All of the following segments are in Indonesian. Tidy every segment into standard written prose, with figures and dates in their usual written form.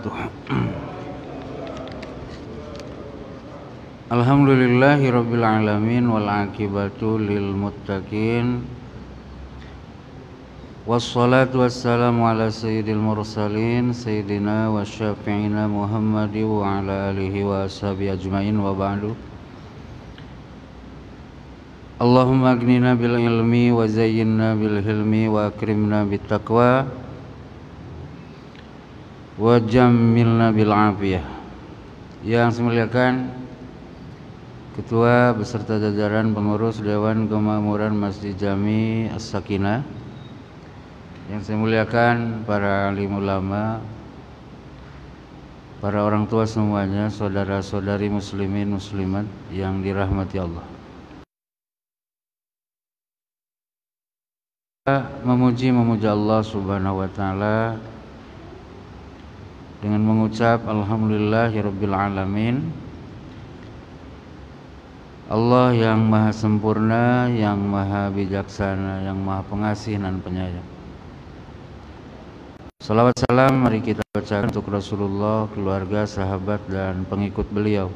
wabarakatuh. Alhamdulillahirabbil alamin wal aqibatu lil muttaqin. Wassalatu wassalamu ala sayyidil mursalin sayyidina wa syafi'ina Muhammadi wa ala alihi wa ashabihi ajmain wa ba'du. Allahumma aghnina bil ilmi wa zayyinna bil hilmi wa akrimna bit taqwa wa jammilna bil afiyah. Yang saya muliakan Ketua beserta jajaran pengurus Dewan Kemakmuran Masjid Jami As-Sakinah, yang saya muliakan para alim ulama, para orang tua semuanya, saudara-saudari muslimin muslimat yang dirahmati Allah. Memuja Allah Subhanahu wa taala dengan mengucap alhamdulillahirabbil alamin. Allah yang maha sempurna, yang maha bijaksana, yang maha pengasih dan penyayang. Salawat salam mari kita bacakan untuk Rasulullah, keluarga, sahabat dan pengikut beliau.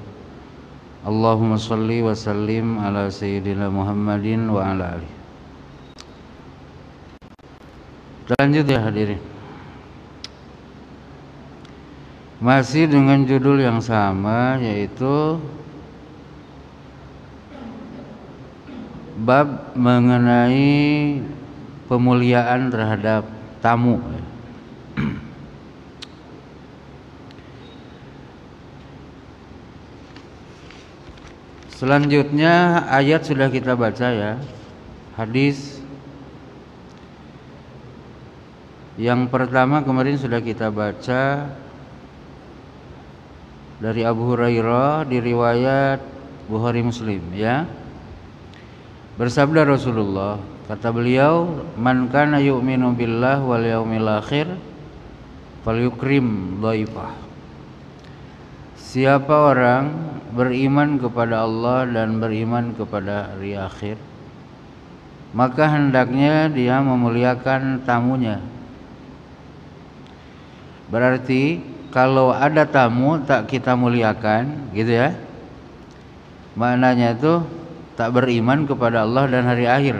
Allahumma sholli wa sallim ala sayyidina Muhammadin wa ala alihi. Lanjut ya hadirin. Masih dengan judul yang sama, yaitu bab mengenai pemuliaan terhadap tamu. Selanjutnya ayat sudah kita baca ya. Hadis yang pertama kemarin sudah kita baca dari Abu Hurairah di riwayat Bukhari Muslim ya. Bersabda Rasulullah, kata beliau, man kana yu'minu billah wal yaumil akhir falyukrim dhaifah. Siapa orang beriman kepada Allah dan beriman kepada hari akhir, maka hendaknya dia memuliakan tamunya. Berarti kalau ada tamu tak kita muliakan, gitu ya. Maknanya itu tak beriman kepada Allah dan hari akhir,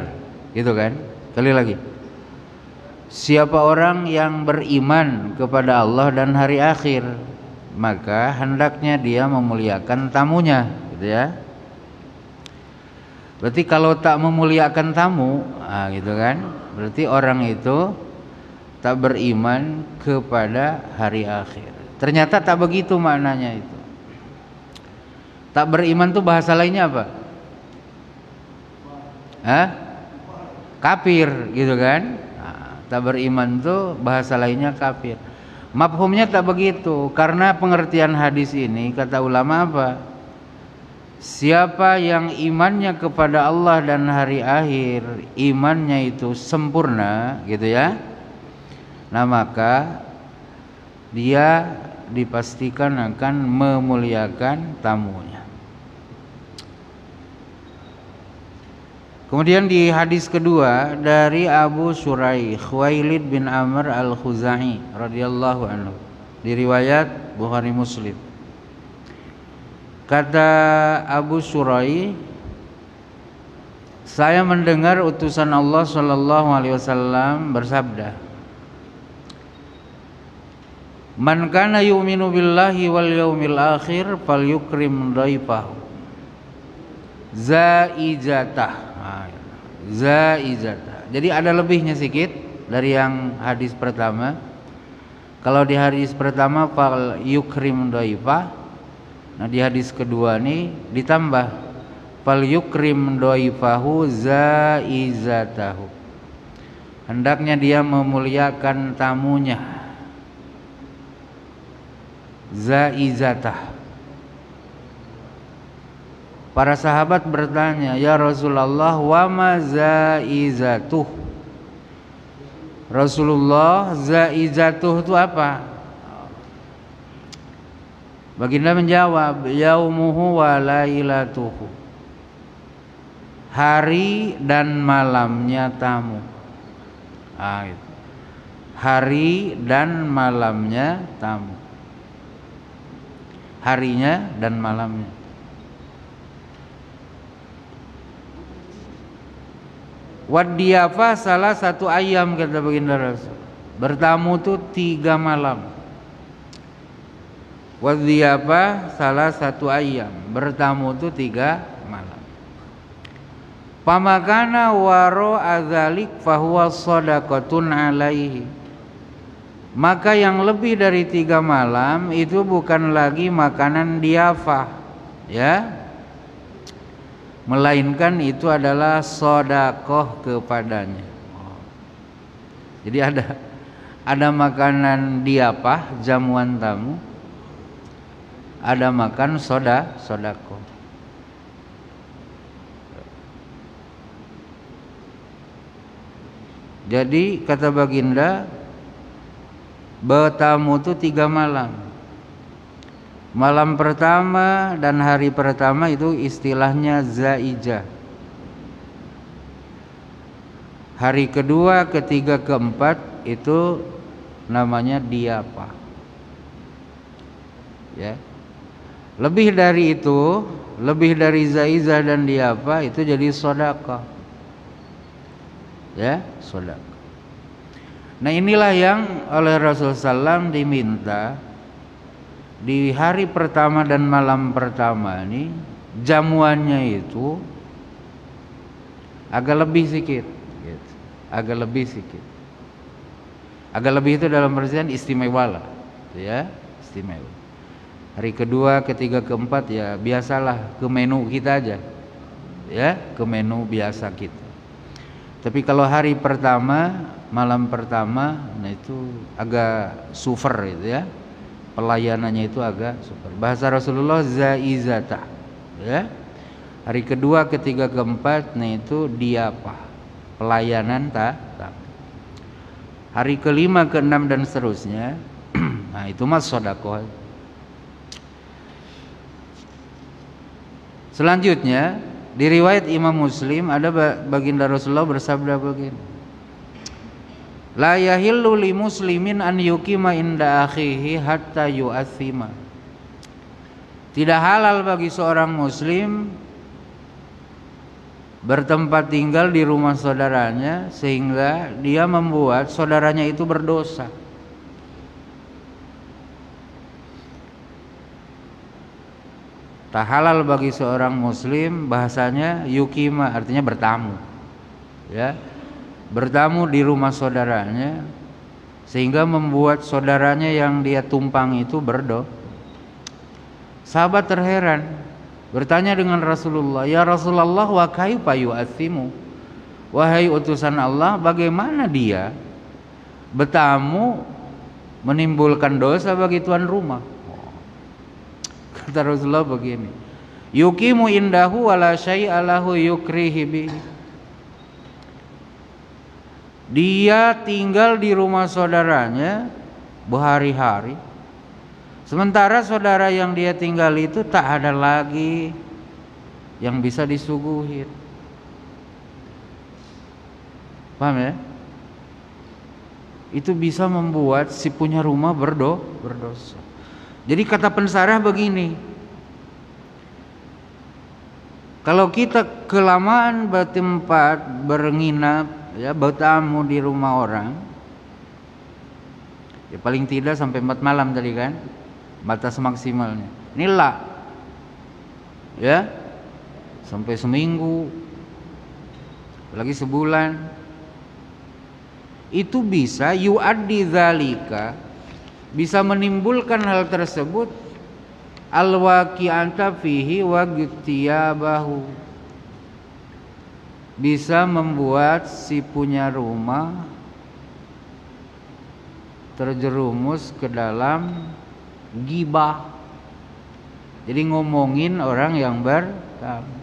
gitu kan? Sekali lagi, siapa orang yang beriman kepada Allah dan hari akhir, maka hendaknya dia memuliakan tamunya, gitu ya. Berarti kalau tak memuliakan tamu, gitu kan? Berarti orang itu tak beriman kepada hari akhir. Ternyata tak begitu maknanya itu. Tak beriman tuh bahasa lainnya apa? Kafir, gitu kan? Tak beriman tuh bahasa lainnya kafir. Mafhumnya tak begitu, karena pengertian hadis ini kata ulama apa? Siapa yang imannya kepada Allah dan hari akhir, imannya itu sempurna, gitu ya. Nah maka dia dipastikan akan memuliakan tamunya. Kemudian di hadis kedua dari Abu Shuraih Khuwailid bin Amr al-Khuzai radhiyallahu anhu, di riwayat Bukhari Muslim. Kata Abu Shuraih, saya mendengar utusan Allah sallallahu alaihi wasallam bersabda, man kana yu'minu billahi wal yaumil akhir falyukrim dhaifahu zaijatah. Zaizatah. Jadi ada lebihnya sedikit dari yang hadis pertama. Kalau di hadis pertama fal yukrim dhaifah, nah di hadis kedua nih ditambah fal yukrim dhaifahu zaizatahu. Hendaknya dia memuliakan tamunya. Zaizatah. Para sahabat bertanya, ya Rasulullah, wa ma zaizatuh? Rasulullah, zaizatuh itu apa? Baginda menjawab, yaumuhu wa lailatuhu. Hari dan malamnya tamu. Hari dan malamnya tamu. harinya dan malamnya. Wadiyafa salah satu ayam, kata baginda Rasul. Bertamu tuh 3 malam. Wadiyafa salah satu ayam. Bertamu tuh 3 malam. Pamakana waro adzalik fahuwa shadaqatun alaihi. Maka yang lebih dari 3 malam itu bukan lagi makanan diyafah, ya, melainkan itu adalah sedekah kepadanya. Jadi ada makanan diyafah, jamuan tamu, ada makan sedekah. Jadi kata baginda, bertamu itu 3 malam. Malam pertama dan hari pertama itu istilahnya zaijah. Hari kedua, ketiga, keempat itu namanya diyafah. Ya. Lebih dari itu, lebih dari zaijah dan diyafah itu jadi sedekah. Ya, sedekah. Nah, inilah yang oleh Rasulullah SAW diminta di hari pertama dan malam pertama ini, jamuannya itu agak lebih sedikit, gitu. Agak lebih sedikit. Agak lebih itu dalam artian istimewa lah, ya, istimewa. Hari kedua, ketiga, keempat ya biasalah, ke menu kita aja, ya, ke menu biasa kita. Tapi kalau hari pertama, malam pertama, nah itu agak super itu ya. Pelayanannya itu agak super. Bahasa Rasulullah zaizata, ya. Hari kedua, ketiga, keempat, nah itu diyafah. Pelayanan tak. Hari kelima, keenam dan seterusnya, nah itu mas sedekah. Selanjutnya di riwayat Imam Muslim ada baginda Rasulullah bersabda begini, la yahillu li muslimin an yuqima inda akhihi hatta yu'athima. Tidak halal bagi seorang muslim bertempat tinggal di rumah saudaranya sehingga dia membuat saudaranya itu berdosa. Tak halal bagi seorang muslim, bahasanya yukima, artinya bertamu, ya, bertamu di rumah saudaranya sehingga membuat saudaranya yang dia tumpang itu berdosa. Sahabat terheran, bertanya dengan Rasulullah, ya Rasulullah, wa kaifa yu'athimu? Wahai utusan Allah, bagaimana dia bertamu menimbulkan dosa bagi tuan rumah? Kata Rasulullah begini, yuqimu indahu wala syai'a lahu yukrihi bihi. Dia tinggal di rumah saudaranya berhari-hari, sementara saudara yang dia tinggal itu tak ada lagi yang bisa disuguhin. Paham ya? Itu bisa membuat si punya rumah berdosa. Jadi kata pensarah begini, kalau kita kelamaan bertempat, menginap, ya, bertamu di rumah orang, ya paling tidak sampai 4 malam tadi kan, batas maksimalnya. Inilah, ya, sampai seminggu, lagi sebulan, itu bisa yu'addi dzalika, bisa menimbulkan hal tersebut al-waqi'ata fihi wa gtiyabahu, bisa membuat si punya rumah terjerumus ke dalam ghibah. Jadi ngomongin orang yang bertamu.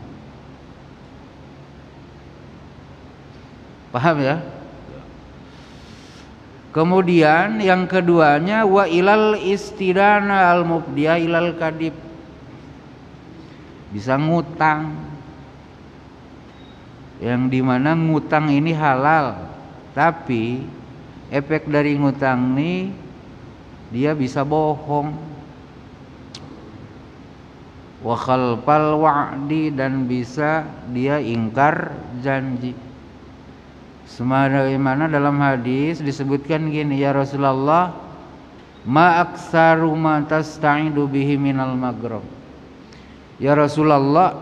Paham ya? Kemudian yang keduanya wa ilal istidana al mubdiya ilal kadib, bisa ngutang, yang dimana ngutang ini halal, tapi efek dari ngutang ini dia bisa bohong. wa khalfal wa'di, dan bisa dia ingkar janji. Sebagaimana dalam hadis disebutkan gini, ya Rasulullah, ma aksaru ma tasta'idu bihi minal maghrib. Ya Rasulullah,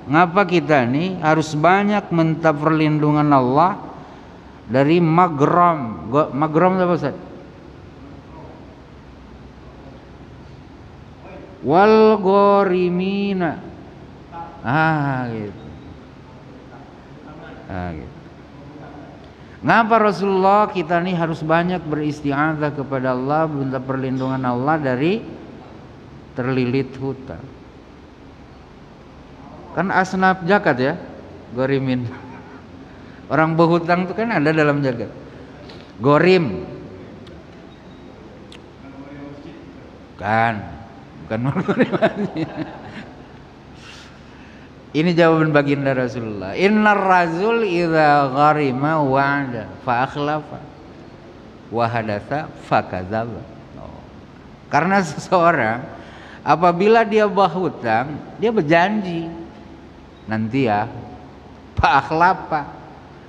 ngapa kita nih harus banyak minta perlindungan Allah dari maghrib? Maghrib apa Ustaz? Wal gharimina. Gitu. Gitu. Ngapa Rasulullah kita nih harus banyak beristi'adzah kepada Allah, minta perlindungan Allah dari terlilit hutang? Kan asnaf zakat ya, gorimin. Orang berhutang itu kan ada dalam zakat. Gorim. Bukan gorim. Ini jawaban baginda Rasulullah. Innar razul idza gharima wa'ada fa akhlafa wa hadatsa fa kadzaba. Karena seseorang apabila dia berhutang, dia berjanji nanti ya, fa akhlafa,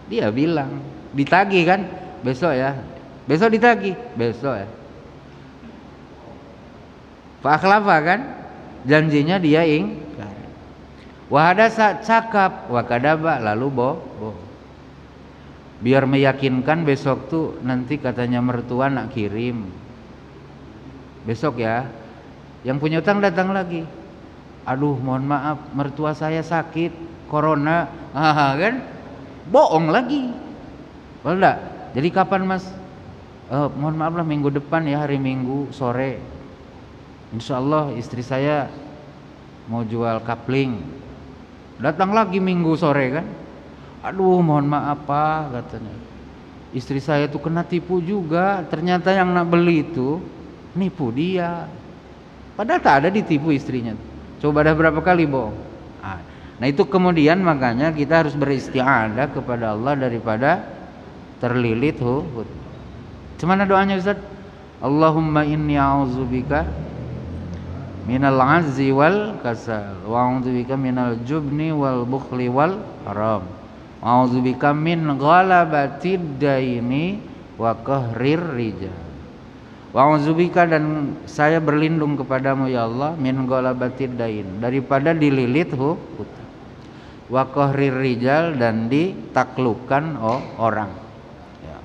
dia bilang ditagih kan, besok ya. Besok ditagih, besok ya. Fa akhlafa kan, janjinya dia ingkar. Wahadasa cakap, wakadaba lalu bohong. Biar meyakinkan besok tuh nanti katanya mertua nak kirim. Besok ya. Yang punya utang datang lagi. Aduh, mohon maaf, mertua saya sakit, corona, kan? Bohong lagi. Betul enggak? Jadi kapan Mas? Mohon maaf lah, minggu depan ya, hari Minggu sore. Insyaallah istri saya mau jual kapling. Datang lagi Minggu sore kan, aduh mohon maaf Pak, katanya istri saya tuh kena tipu juga, ternyata yang nak beli itu nipu dia, padahal tak ada ditipu istrinya. Coba dah berapa kali bohong. Nah itu kemudian makanya kita harus beristi'adzah kepada Allah daripada terlilit hutang. Gimana doanya Ustaz? Allahumma inni a'udzubika minal azzi wal kasal wa a'udzubika minal jubni wal bukhli wal haram wa a'udzubika min ghalabatid daini wa qahrir rijal wa a'udzubika, dan saya berlindung kepadamu ya Allah, min ghalabatid dain, daripada dililit hutang, wa qahrir rijal, dan ditaklukkan orang ya.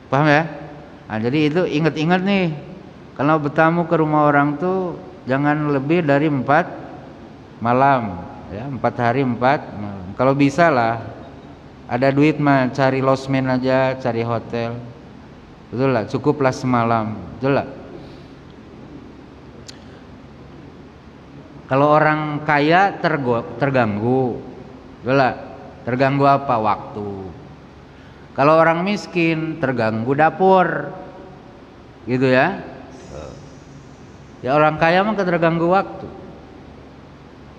Paham ya? Nah, jadi itu ingat-ingat nih, kalau bertamu ke rumah orang tuh jangan lebih dari 4 malam ya, 4 hari 4 malam. Kalau bisa lah, ada duit mah cari losmen aja, cari hotel. Betul lah, cukuplah semalam. Betul lah. Kalau orang kaya terganggu. Betul lah. Terganggu apa? Waktu. Kalau orang miskin terganggu dapur, gitu ya. Ya orang kaya mah terganggu waktu.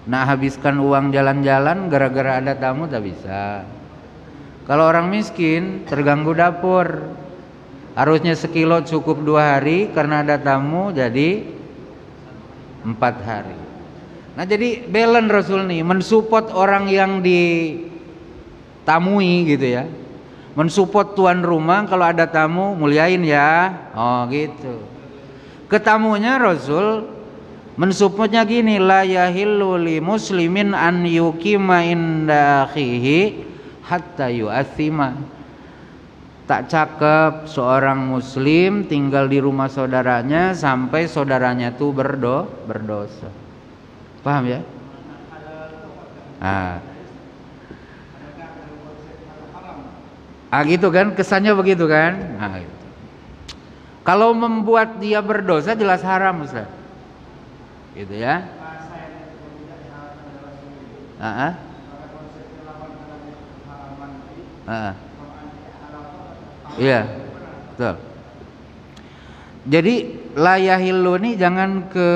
Nah habiskan uang jalan-jalan gara-gara ada tamu tak bisa. Kalau orang miskin terganggu dapur, harusnya sekilo cukup 2 hari, karena ada tamu jadi 4 hari. Nah jadi balance Rasul nih, mensupport orang yang ditamui gitu ya. Mensupport tuan rumah, kalau ada tamu muliain ya. Oh gitu. Ketamunya Rasul mensupportnya gini, la yahillu li muslimin an yuqima inda akhihi hatta yu'athima. Tak cakep seorang muslim tinggal di rumah saudaranya sampai saudaranya tuh berdosa. Paham ya? Gitu kan, kesannya begitu kan. Gitu. Kalau membuat dia berdosa jelas haram Ustaz. Gitu ya. Iya, betul. Jadi la yahillu nih jangan ke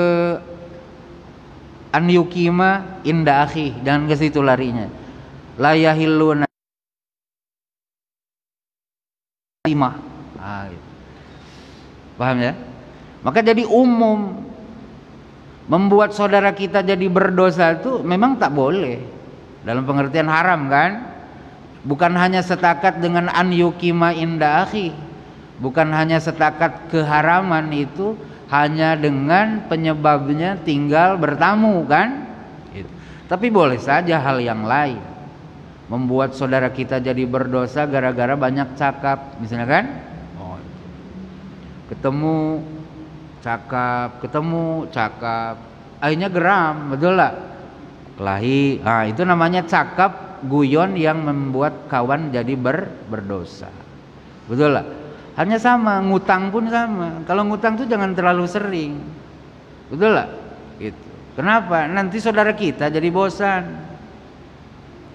an yukima inda akhi, jangan ke situ larinya. La yahillu gitu. Paham ya? Maka jadi umum. Membuat saudara kita jadi berdosa itu memang tak boleh. Dalam pengertian haram kan? Bukan hanya setakat dengan an yukima inda akhi. Bukan hanya setakat keharaman itu hanya dengan penyebabnya tinggal bertamu kan? Gitu. Tapi boleh saja hal yang lain. Membuat saudara kita jadi berdosa gara-gara banyak cakap, misalnya kan? Oh, ketemu cakap, akhirnya geram, betul lah? Kelahi, nah itu namanya cakap guyon yang membuat kawan jadi berdosa, betul lah? Hanya sama, ngutang pun sama. Kalau ngutang tuh jangan terlalu sering, betul lah? Gitu. Kenapa? Nanti saudara kita jadi bosan.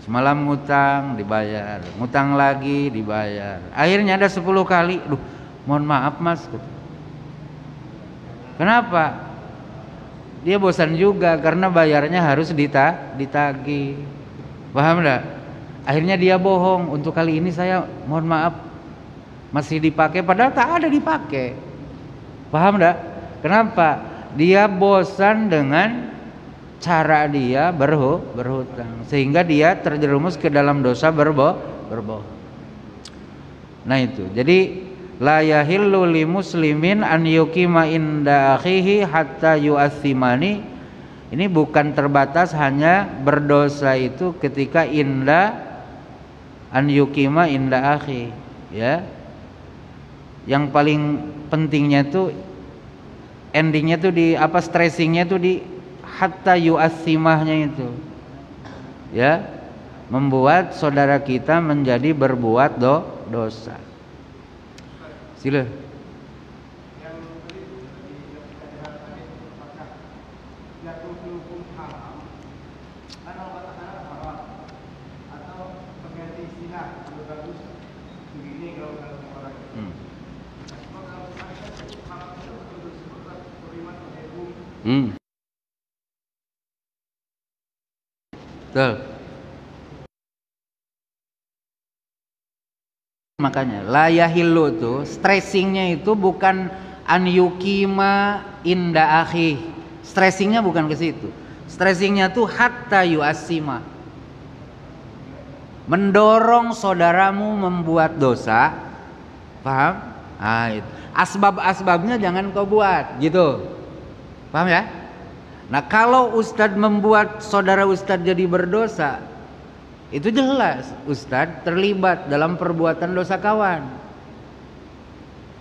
Semalam ngutang dibayar, ngutang lagi dibayar. Akhirnya ada 10 kali, duh, mohon maaf mas. Kenapa? Dia bosan juga karena bayarnya harus ditagih. Paham enggak? Akhirnya dia bohong, untuk kali ini saya mohon maaf masih dipakai, padahal tak ada dipakai. Paham enggak? Kenapa? Dia bosan dengan cara dia berhutang, sehingga dia terjerumus ke dalam dosa berbohong. Nah itu. Jadi la yahillu li muslimin an yuqima inda akhihi hatta yu'athimani. Ini bukan terbatas hanya berdosa itu ketika inda an yuqima inda akhi, ya. Yang paling pentingnya itu endingnya tuh di apa, stressingnya tuh di hatta yu'athimahnya itu, ya, membuat saudara kita menjadi berbuat dosa. Sila. Betul. Makanya la yahillu tuh stressingnya itu bukan an yukima inda akhi. Stressingnya bukan ke situ. Stressingnya tuh hatta yu'assima. Mendorong saudaramu membuat dosa. Paham? Ah, itu. Asbab-asbabnya jangan kau buat, gitu. Paham ya? Nah, kalau ustadz membuat saudara ustadz jadi berdosa, itu jelas ustadz terlibat dalam perbuatan dosa kawan.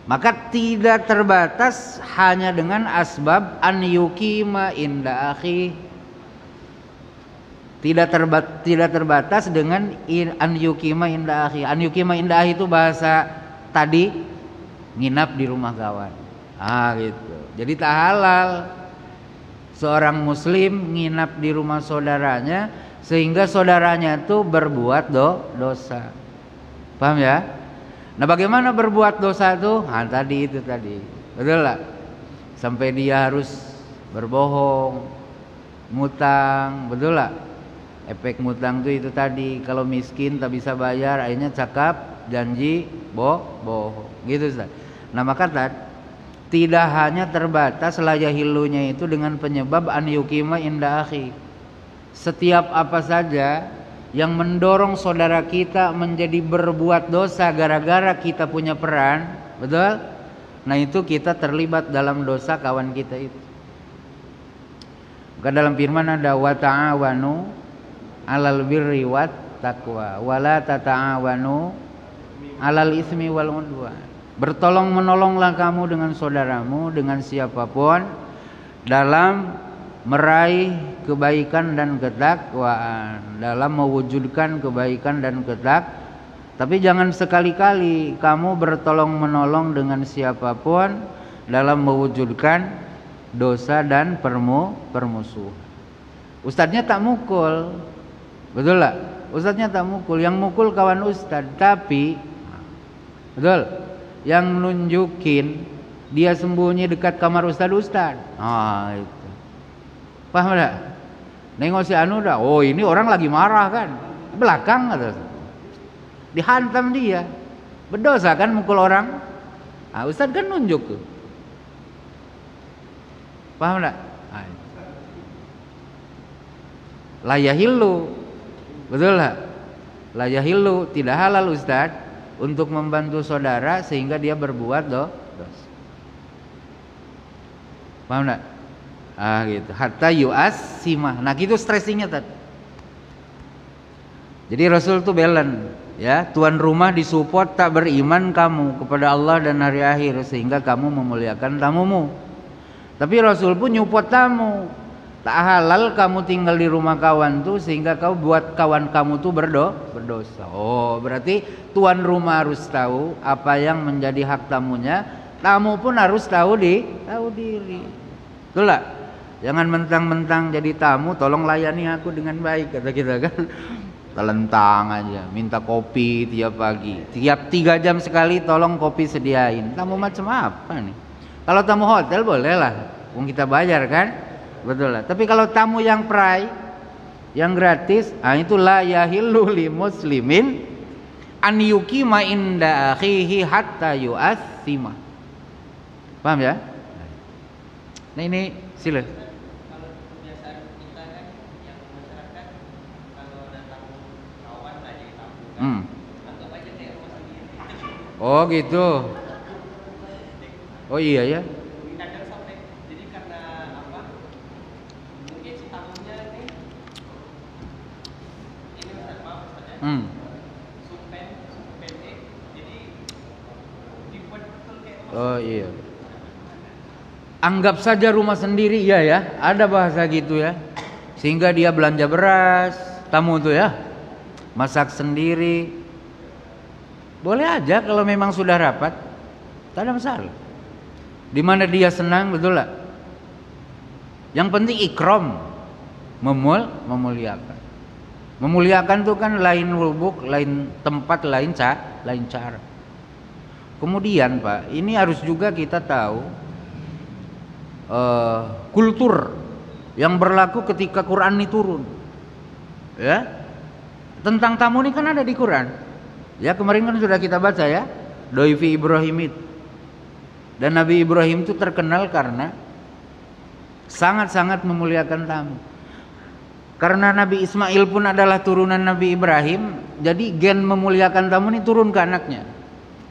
Maka tidak terbatas hanya dengan asbab an yukima inda akhi. Tidak terbatas dengan an yukima inda akhi. An yukima inda akhi itu bahasa tadi nginap di rumah kawan. Ah gitu. Jadi tak halal seorang muslim nginap di rumah saudaranya sehingga saudaranya itu berbuat dosa. Paham ya? Nah, bagaimana berbuat dosa itu? Nah, itu tadi. Betul lah. Sampai dia harus berbohong, ngutang, betul lah. Efek ngutang itu tadi, kalau miskin tak bisa bayar, akhirnya cakap, janji, bohong. Gitu Ustaz. Nah, maka tidak hanya terbatas layahilunya itu dengan penyebab an yukima inda akhi. Setiap apa saja yang mendorong saudara kita menjadi berbuat dosa gara-gara kita punya peran, betul? Nah, itu kita terlibat dalam dosa kawan kita itu. Maka dalam firman ada wa ta'awanu 'alal birri wat taqwa wa la tata'awanu 'alal ismi wal 'udwan. Bertolong menolonglah kamu dengan saudaramu, dengan siapapun dalam meraih kebaikan dan ketakwaan, dalam mewujudkan kebaikan dan tapi jangan sekali-kali kamu bertolong menolong dengan siapapun dalam mewujudkan dosa dan permusuhan. Ustadznya tak mukul, betul lah? Ustadznya tak mukul, yang mukul kawan ustadz, tapi betul, yang nunjukin dia sembunyi dekat kamar ustadz. Ah itu. Paham enggak? Nengok si anu dah, oh ini orang lagi marah kan, belakang atau dihantam dia, berdosa kan mukul orang. Ustadz kan nunjuk tuh. Paham enggak? La yahillu. Betul enggak? La yahillu, tidak halal Ustaz untuk membantu saudara sehingga dia berbuat dosa. Paham enggak? Gitu. Hatta yu'assimah. Nah, gitu stressingnya tadi. Jadi Rasul tuh balance, ya. Tuan rumah disupport tak beriman kamu kepada Allah dan hari akhir sehingga kamu memuliakan tamumu. Tapi Rasul pun nyupport tamu. Tak halal kamu tinggal di rumah kawan tuh sehingga kau buat kawan kamu tuh berdosa. Oh, berarti tuan rumah harus tahu apa yang menjadi hak tamunya. Tamu pun harus tahu diri. Betul lah. Jangan mentang-mentang jadi tamu, tolong layani aku dengan baik, kata kita kan. Telentang aja, minta kopi tiap pagi, tiap 3 jam sekali tolong kopi sediain. Tamu macam apa nih? Kalau tamu hotel boleh lah, kita bayar kan, betul lah. Tapi kalau tamu yang pray, yang gratis, itu la yahillu li muslimin an yuqima inda akhihi hatta yu'assima. Paham ya? Nah ini sila. Oh gitu. Oh iya ya. Kadang sampai jadi karena apa? Mungkin si tamunya ini maaf Ustaz. Sumpen jadi dibuat betul kayak. Oh iya. Anggap saja rumah sendiri, iya ya. Ada bahasa gitu ya. Sehingga dia belanja beras, tamu tuh ya. Masak sendiri. Boleh aja kalau memang sudah rapat. Tak ada masalah. Di mana dia senang, betul lah. Yang penting ikram, memuliakan. Memuliakan itu kan lain lubuk, lain tempat, lain cara. Kemudian Pak, ini harus juga kita tahu kultur yang berlaku ketika Quran ini turun. Ya. Tentang tamu ini kan ada di Quran. Ya, kemarin kan sudah kita baca ya, Doifi Ibrahim itu. Dan Nabi Ibrahim itu terkenal karena sangat-sangat memuliakan tamu. Karena Nabi Ismail pun adalah turunan Nabi Ibrahim, jadi gen memuliakan tamu ini turun ke anaknya.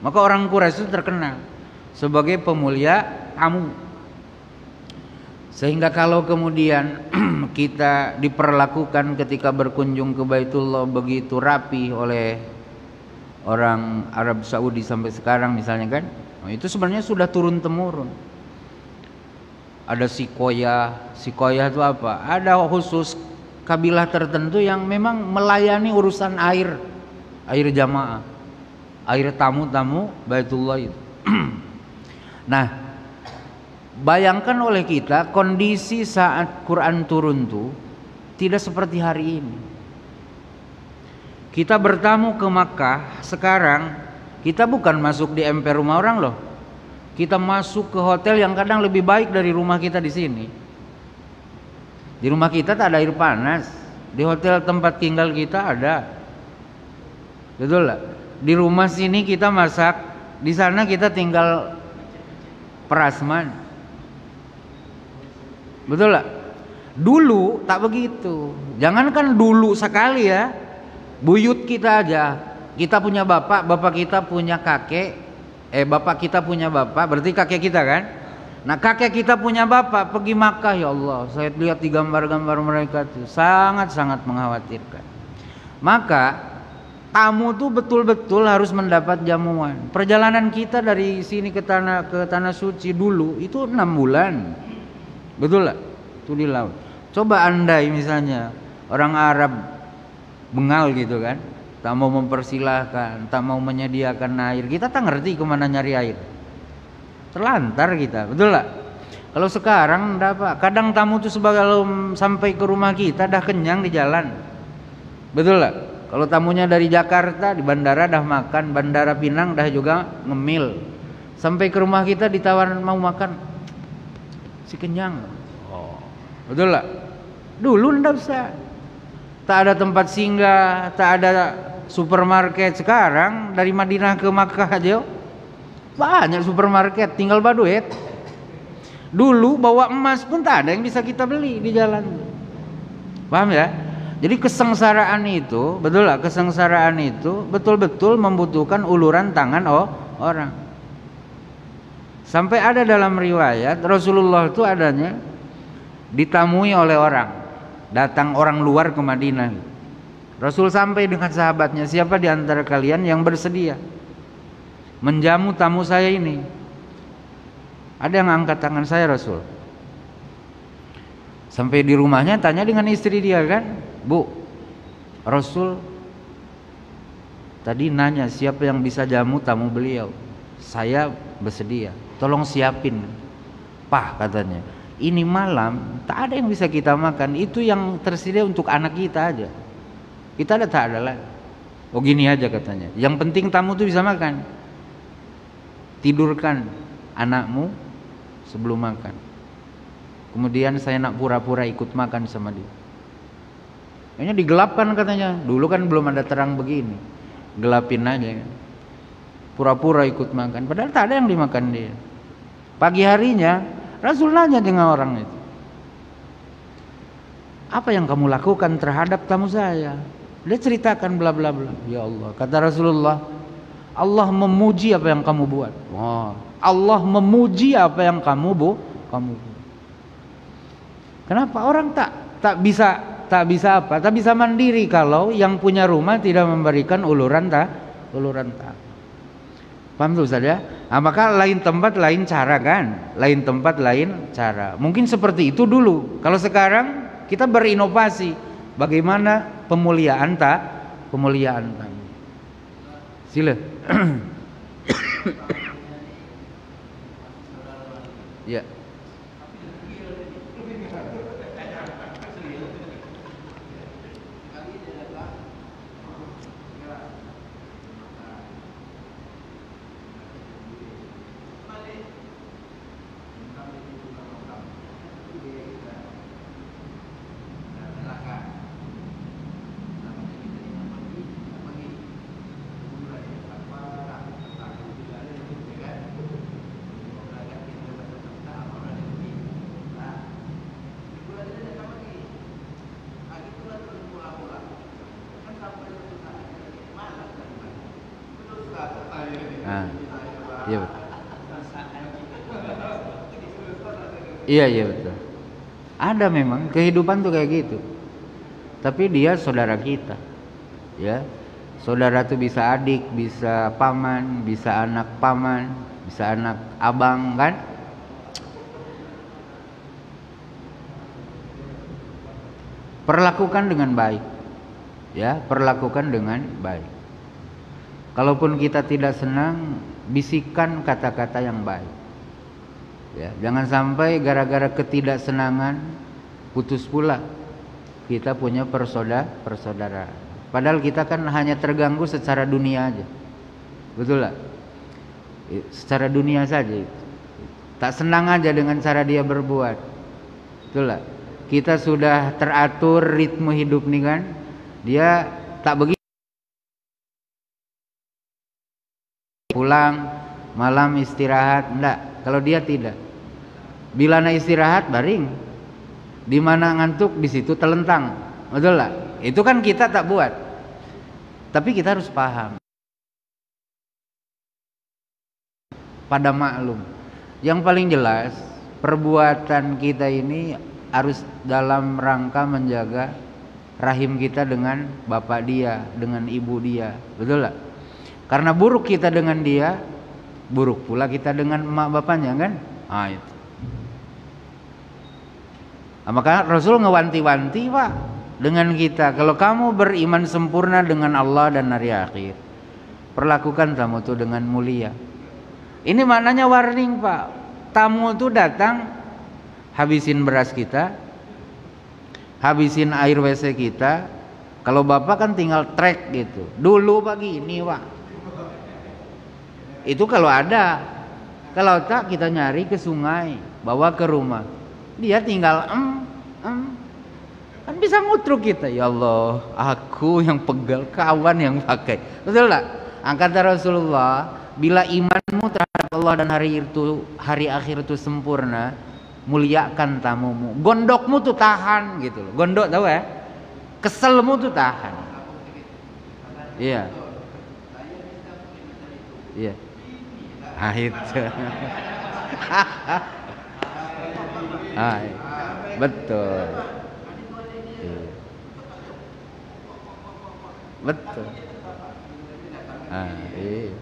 Maka orang Quraisy itu terkenal sebagai pemulia tamu. Sehingga kalau kemudian kita diperlakukan ketika berkunjung ke Baitullah begitu rapi oleh orang Arab Saudi sampai sekarang misalnya kan, itu sebenarnya sudah turun temurun. Ada sikoya itu apa? Ada khusus kabilah tertentu yang memang melayani urusan air jamaah, air tamu-tamu Baitullah itu. Nah, bayangkan oleh kita kondisi saat Quran turun tuh tidak seperti hari ini. Kita bertamu ke Makkah sekarang, kita bukan masuk di emper rumah orang loh. Kita masuk ke hotel yang kadang lebih baik dari rumah kita di sini. Di rumah kita tak ada air panas, di hotel tempat tinggal kita ada. Betul lah. Di rumah sini kita masak, di sana kita tinggal prasman. Betul lah. Dulu tak begitu. Jangankan dulu sekali ya. Buyut kita aja. Kita punya bapak kita punya kakek. Bapak kita punya bapak, berarti kakek kita kan? Nah, kakek kita punya bapak pergi Makkah, ya Allah. Saya lihat di gambar-gambar mereka tuh sangat-sangat mengkhawatirkan. Maka tamu tuh betul-betul harus mendapat jamuan. Perjalanan kita dari sini ke tanah suci dulu itu 6 bulan. Betul lah, itu di laut. Coba andai misalnya orang Arab bengal gitu kan, tak mau mempersilahkan, tak mau menyediakan air, kita tak ngerti kemana nyari air, terlantar kita, betul lah. Kalau sekarang apa? Kadang tamu tuh sebelum sampai ke rumah kita dah kenyang di jalan, betul lah. Kalau tamunya dari Jakarta di bandara dah makan, Bandara Pinang dah juga ngemil, sampai ke rumah kita ditawarin mau makan, si kenyang. Oh, betul lah. Dulu ndak usah, tak ada tempat singgah, tak ada supermarket. Sekarang dari Madinah ke Makkah aja banyak supermarket, tinggal baduit. Dulu bawa emas pun tak ada yang bisa kita beli di jalan. Paham ya? Jadi kesengsaraan itu, betul lah, kesengsaraan itu betul-betul membutuhkan uluran tangan orang. Sampai ada dalam riwayat Rasulullah itu adanya ditamui oleh orang, datang orang luar ke Madinah. Rasul sampai dengan sahabatnya, siapa di antara kalian yang bersedia menjamu tamu saya ini? Ada yang angkat tangan, saya Rasul. Sampai di rumahnya tanya dengan istri dia kan, Bu, Rasul tadi nanya siapa yang bisa jamu tamu beliau. Saya bersedia, tolong siapin. Pak, katanya, ini malam tak ada yang bisa kita makan, itu yang tersedia untuk anak kita aja. Kita tak ada lagi. Oh gini aja katanya, yang penting tamu tuh bisa makan. Tidurkan anakmu sebelum makan. Kemudian saya nak pura-pura ikut makan sama dia. Kayaknya digelapkan katanya. Dulu kan belum ada terang begini. Gelapin aja kan. Pura-pura ikut makan. Padahal tak ada yang dimakan dia. Pagi harinya Rasul nanya dengan orang itu, apa yang kamu lakukan terhadap tamu saya? Dia ceritakan bla bla bla. Ya Allah, kata Rasulullah, Allah memuji apa yang kamu buat. Wah, Allah memuji apa yang kamu buat. Kenapa orang tak bisa apa? Tak bisa mandiri kalau yang punya rumah tidak memberikan uluran tak. Paham tuh Ustaz ya? Nah, maka lain tempat lain cara kan? Lain tempat lain cara. Mungkin seperti itu dulu. Kalau sekarang kita berinovasi. Bagaimana pemuliaan tamu. Sila. Ya. Iya betul. Iya betul. Ada memang kehidupan tuh kayak gitu. Tapi dia saudara kita, ya. Saudara tuh bisa adik, bisa paman, bisa anak paman, bisa anak abang kan. Perlakukan dengan baik, ya. Perlakukan dengan baik. Kalaupun kita tidak senang, bisikan kata-kata yang baik. Ya, jangan sampai gara-gara ketidaksenangan putus pula kita punya persaudaraan. Padahal kita kan hanya terganggu secara dunia aja. Betul lah? Secara dunia saja itu. Tak senang aja dengan cara dia berbuat. Betul lah? Kita sudah teratur ritme hidup nih kan. Dia tak begitu. Pulang malam istirahat, enggak. Kalau dia tidak, bila nak istirahat baring, di mana ngantuk di situ telentang, betul lah. Itu kan kita tak buat, tapi kita harus paham. Pada maklum, yang paling jelas perbuatan kita ini harus dalam rangka menjaga rahim kita dengan bapak dia, dengan ibu dia, betul lah. Karena buruk kita dengan dia, buruk pula kita dengan emak bapaknya kan? Itu. Nah, maka Rasul ngewanti-wanti Pak dengan kita. Kalau kamu beriman sempurna dengan Allah dan hari akhir, perlakukan tamu itu dengan mulia. Ini maknanya warning Pak. Tamu itu datang, habisin beras kita, habisin air WC kita. Kalau bapak kan tinggal trek gitu. Dulu pagi ini Pak. Itu kalau ada. Kalau tak kita nyari ke sungai, bawa ke rumah. Dia tinggal kan bisa ngutruk kita. Ya Allah, aku yang pegal, kawan yang pakai. Betul tak? Kata Rasulullah, bila imanmu terhadap Allah dan hari akhir itu sempurna, muliakan tamumu. Gondokmu tuh tahan gitu loh. Gondok tahu ya? Keselmu tuh tahan. Iya. Iya. Ah itu. Ah, betul. Iya. Betul. Ah, iya.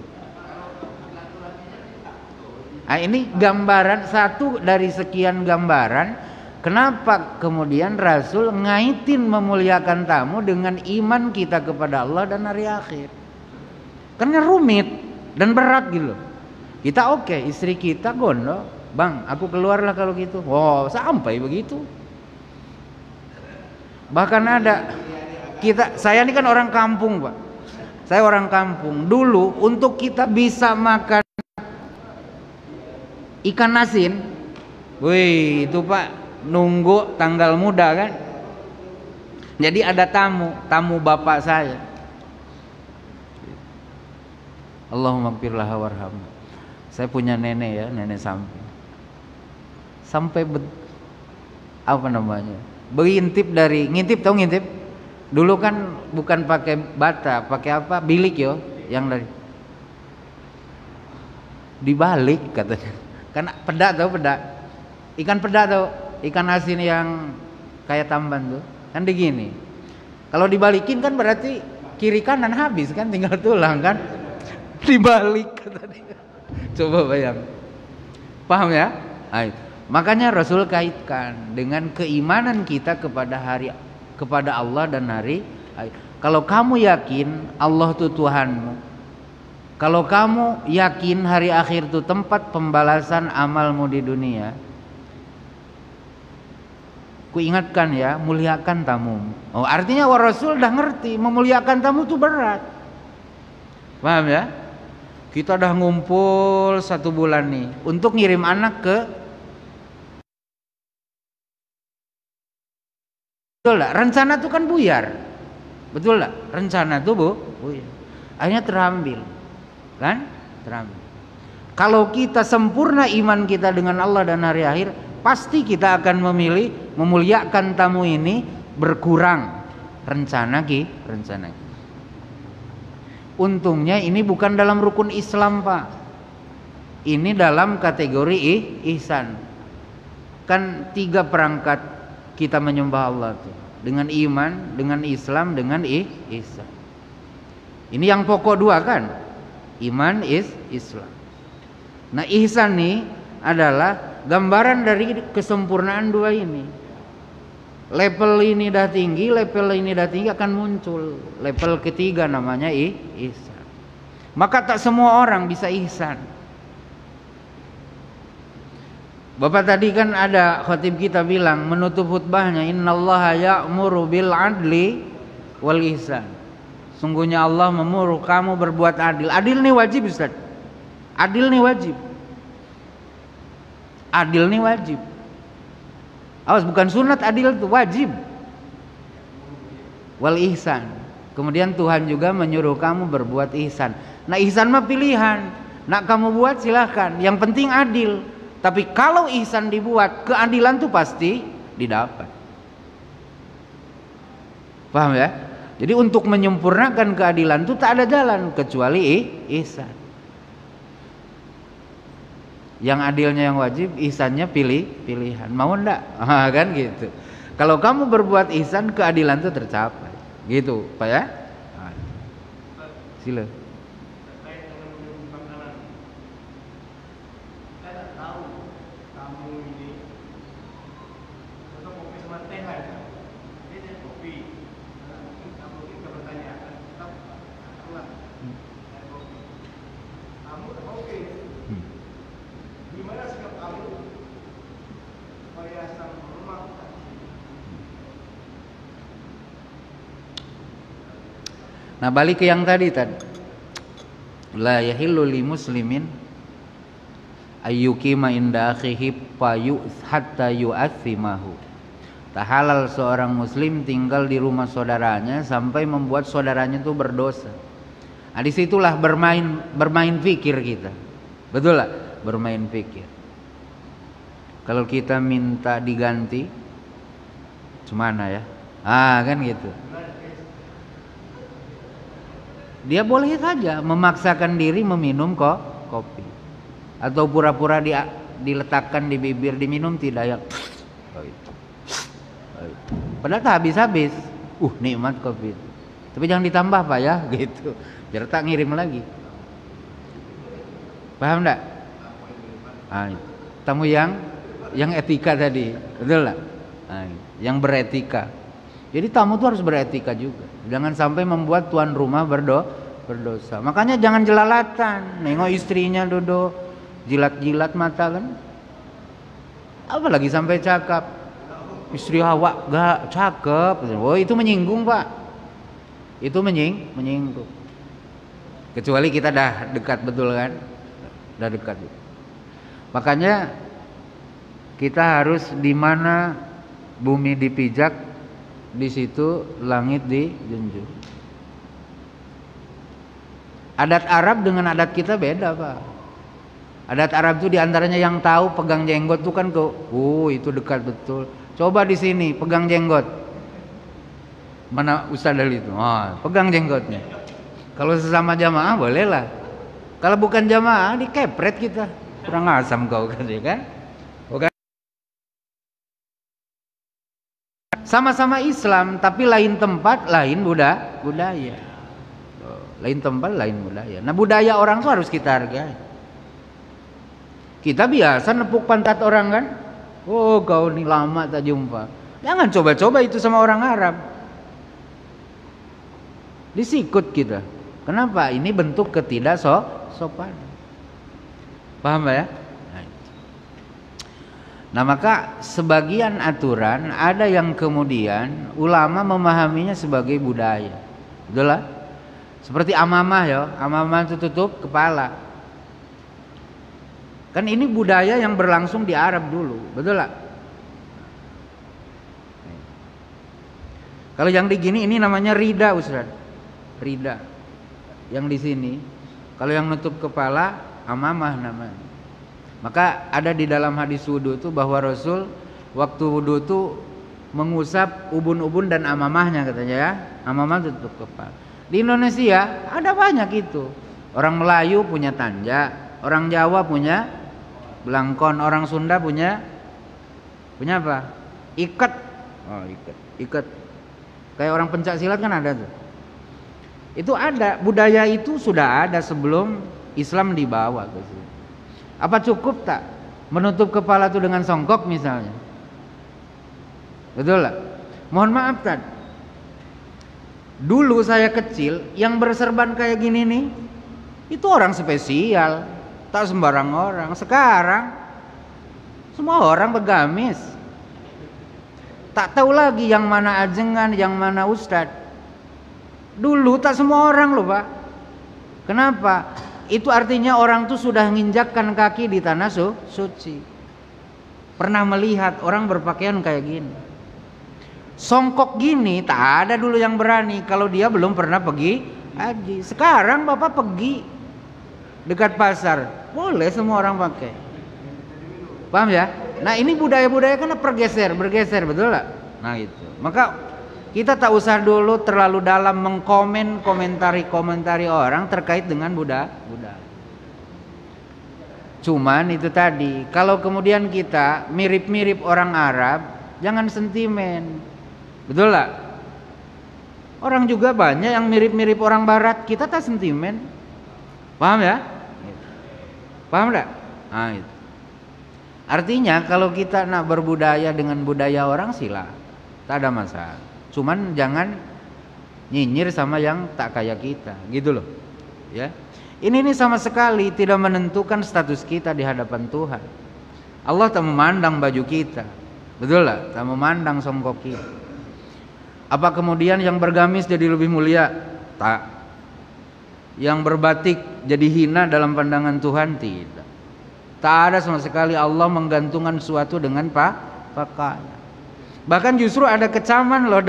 Nah, ini gambaran satu dari sekian gambaran kenapa kemudian Rasul ngaitin memuliakan tamu dengan iman kita kepada Allah dan hari akhir. Karena rumit dan berat gitu. Kita oke, istri kita gondok, bang, aku keluarlah kalau gitu. Wow, sampai begitu. Bahkan ada saya ini kan orang kampung, Pak. Saya orang kampung. Dulu untuk kita bisa makan ikan asin, wih itu Pak nunggu tanggal muda kan. Jadi ada tamu bapak saya. Allahumma gfirlah warhamah. Saya punya nenek ya, nenek samping. Sampai apa namanya? Ngintip tahu ngintip? Dulu kan bukan pakai bata, pakai apa? Bilik yo, yang dari dibalik katanya. Kan pedak tahu pedak, ikan pedak tahu, ikan asin yang kayak tamban tuh kan begini. Kalau dibalikin kan berarti kiri kanan habis kan, tinggal tulang kan, dibalik katanya. Coba bayang, paham ya? Ay. Makanya Rasul kaitkan dengan keimanan kita kepada Allah dan hari akhir. Kalau kamu yakin Allah itu Tuhanmu, kalau kamu yakin hari akhir itu tempat pembalasan amalmu di dunia, ku ingatkan ya, muliakan tamu. Oh, artinya Rasul dah ngerti memuliakan tamu itu berat. Paham ya? Kita dah ngumpul 1 bulan nih untuk ngirim anak ke, betul lah, rencana itu kan buyar. Betul lah, rencana itu buyar. Akhirnya terambil. Kan? Terambil. Kalau kita sempurna iman kita dengan Allah dan hari akhir, pasti kita akan memilih memuliakan tamu ini berkurang rencana. Untungnya ini bukan dalam rukun Islam, Pak. Ini dalam kategori ihsan. Kan 3 perangkat kita menyembah Allah tuh. Dengan iman, dengan Islam, dengan ihsan. Ini yang pokok 2 kan? Iman Islam. Nah, ihsan nih adalah gambaran dari kesempurnaan 2 ini. Level ini dah tinggi, level ini dah tinggi, akan muncul level ketiga namanya ihsan. Maka tak semua orang bisa ihsan. Bapak tadi kan ada khatib kita bilang menutup khutbahnya, innallaha ya'muru bil adli wal ihsan. Sungguhnya Allah memuruh kamu berbuat adil. Adil nih wajib, Ustaz. Adil nih wajib. Adil nih wajib. Awas, bukan sunat, adil itu wajib. Wal ihsan. Kemudian Tuhan juga menyuruh kamu berbuat ihsan. Nah, ihsan mah pilihan. Nak kamu buat silahkan. Yang penting adil. Tapi kalau ihsan dibuat, keadilan tuh pasti didapat. Paham ya? Jadi untuk menyempurnakan keadilan itu tak ada jalan kecuali ihsan. Yang adilnya yang wajib, ihsannya pilihan. Mau enggak? Kan gitu. Kalau kamu berbuat ihsan, keadilan itu tercapai. Gitu, Pak ya? Sila. Nah, balik ke yang tadi. La yahillu li muslimin ayyukima inda akhihi hatta yu'athimahu. Tak halal seorang muslim tinggal di rumah saudaranya sampai membuat saudaranya itu berdosa. Nah, disitulah bermain fikir kita. Betul lah, bermain fikir. Kalau kita minta diganti, gimana ya? Kan gitu. Dia boleh saja memaksakan diri meminum kopi, atau pura-pura diletakkan di bibir, diminum tidak ya. Padahal tak habis-habis. Nikmat kopi. Tapi jangan ditambah Pak ya, gitu. Biar tak ngirim lagi. Paham enggak? Tamu yang etika tadi, betul enggak? Yang beretika. Jadi tamu tuh harus beretika juga. Jangan sampai membuat tuan rumah berdosa. Makanya jangan jelalatan, nengok istrinya duduk, jilat-jilat mata kan. Apalagi sampai cakap, istri awak gak cakep. Oh itu menyinggung Pak. Itu menyinggung. Kecuali kita dah dekat betul kan? Dah dekat. Makanya kita harus di mana bumi dipijak, di situ langit dijunjung. Adat Arab dengan adat kita beda Pak. Adat Arab itu diantaranya yang tahu pegang jenggot tuh kan itu dekat betul. Coba di sini pegang jenggot. Mana Ustaz dari itu? Pegang jenggotnya. Kalau sesama jamaah boleh lah. Kalau bukan jamaah dikepret kita. Kurang asam kau kan? Sama-sama Islam tapi lain tempat, lain budaya. Lain tempat, lain budaya. Nah budaya orang tuh harus kita hargai. Kita biasa nepuk pantat orang kan? Kau ini lama tak jumpa. Jangan coba-coba itu sama orang Arab. Disikut kita. Kenapa? Ini bentuk ketidaksopan. Paham ya? Nah maka sebagian aturan ada yang kemudian ulama memahaminya sebagai budaya. Betul lah? Seperti amamah ya, amamah itu tutup kepala. Kan ini budaya yang berlangsung di Arab dulu, betul lah? Kalau yang di gini ini namanya rida Ustaz. Rida. Yang di sini. Kalau yang nutup kepala amamah namanya. Maka ada di dalam hadis wudu itu bahwa Rasul waktu wudu itu mengusap ubun-ubun dan amamahnya katanya ya. Amamah tutup kepala. Di Indonesia ada banyak itu. Orang Melayu punya tanja, orang Jawa punya belangkon, orang Sunda punya apa? Ikat. Ikat. Kayak orang pencak silat kan ada tuh. Itu ada, budaya itu sudah ada sebelum Islam dibawa ke sini. Apa cukup tak menutup kepala itu dengan songkok misalnya? Betul lah. Mohon maaf Tad. Dulu saya kecil yang berserban kayak gini nih, itu orang spesial, tak sembarang orang. Sekarang semua orang bergamis. Tak tahu lagi yang mana ajengan, yang mana ustad. Dulu tak semua orang loh Pak. Kenapa? Itu artinya orang tuh sudah nginjakkan kaki di tanah suci. Pernah melihat orang berpakaian kayak gini. Songkok gini tak ada dulu yang berani kalau dia belum pernah pergi haji. Sekarang Bapak pergi dekat pasar, boleh semua orang pakai. Paham ya? Nah ini budaya-budaya kan bergeser, betul gak? Nah itu. Maka kita tak usah dulu terlalu dalam komentari orang terkait dengan budaya. Cuman itu tadi, kalau kemudian kita mirip-mirip orang Arab, jangan sentimen. Betul lah? Orang juga banyak yang mirip-mirip orang Barat, kita tak sentimen. Paham ya? Paham enggak? Nah itu. Artinya kalau kita nak berbudaya dengan budaya orang sila, tak ada masalah. Cuman jangan nyinyir sama yang tak kayak kita, gitu loh. Ya. Ini sama sekali tidak menentukan status kita di hadapan Tuhan. Allah tak memandang baju kita. Betul lah? Tak memandang songkok kita. Apa kemudian yang bergamis jadi lebih mulia? Tak. Yang berbatik jadi hina dalam pandangan Tuhan? Tidak. Tak ada sama sekali Allah menggantungkan suatu dengan pakaian. Bahkan justru ada kecaman loh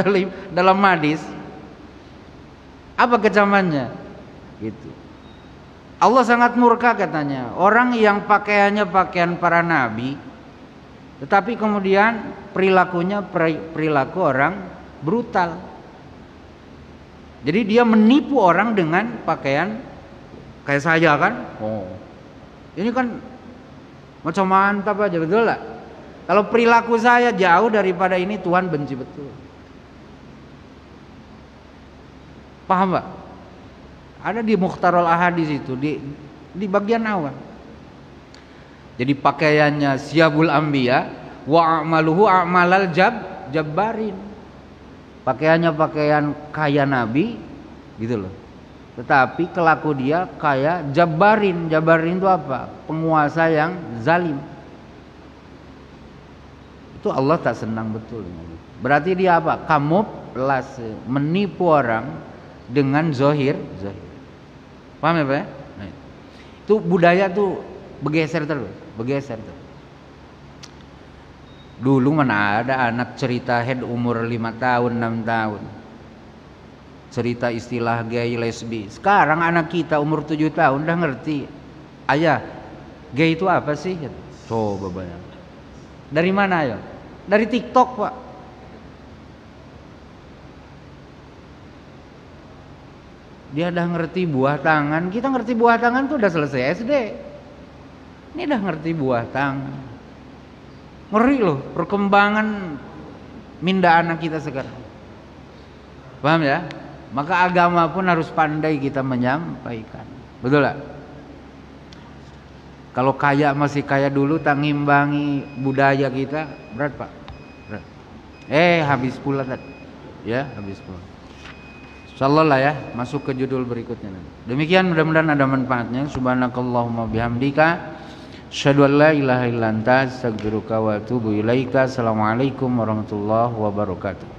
dalam hadis. Apa kecamannya? Gitu. Allah sangat murka katanya. Orang yang pakaiannya pakaian para nabi, Tetapi kemudian perilakunya perilaku orang brutal. Jadi dia menipu orang dengan pakaian kayak saya kan. Oh, ini kan macam mantap aja, betul lah. Kalau perilaku saya jauh daripada ini, Tuhan benci betul. Paham Pak? Ada di Mukhtarul Ahadits itu di bagian awal. Jadi pakaiannya Siyabul Anbiya wa a'maluhu a'malal jabbarin. Pakaiannya pakaian kaya Nabi gitu loh. Tetapi kelaku dia kayak jabbarin. Jabbarin itu apa? Penguasa yang zalim. Itu Allah tak senang betul. Berarti dia apa? Kamuflase, menipu orang dengan zohir. Paham ya Pak ya? Nah, itu budaya tuh bergeser terus. Dulu mana ada anak cerita head umur 5 tahun 6 tahun cerita istilah gay lesbi. Sekarang anak kita umur 7 tahun udah ngerti. Ayah, gay itu apa sih? Coba bayang. Dari mana ya? Dari TikTok Pak. Dia udah ngerti buah tangan. Kita ngerti buah tangan tuh udah selesai SD. Ini udah ngerti buah tangan. Ngeri loh perkembangan minda anak kita sekarang. Paham ya? Maka agama pun harus pandai kita menyampaikan. Betul lah. Kalau kaya masih kaya dulu, tak ngimbangi budaya kita, berat Pak. Berat. Habis pula tadi. Ya, habis pula. Insyaallah lah ya, masuk ke judul berikutnya. Demikian, mudah-mudahan ada manfaatnya. Subhanakallahumma bihamdika, asyhadu an la ilaha illa anta, astaghfiruka wa atubu ilaika. Assalamualaikum warahmatullahi wabarakatuh.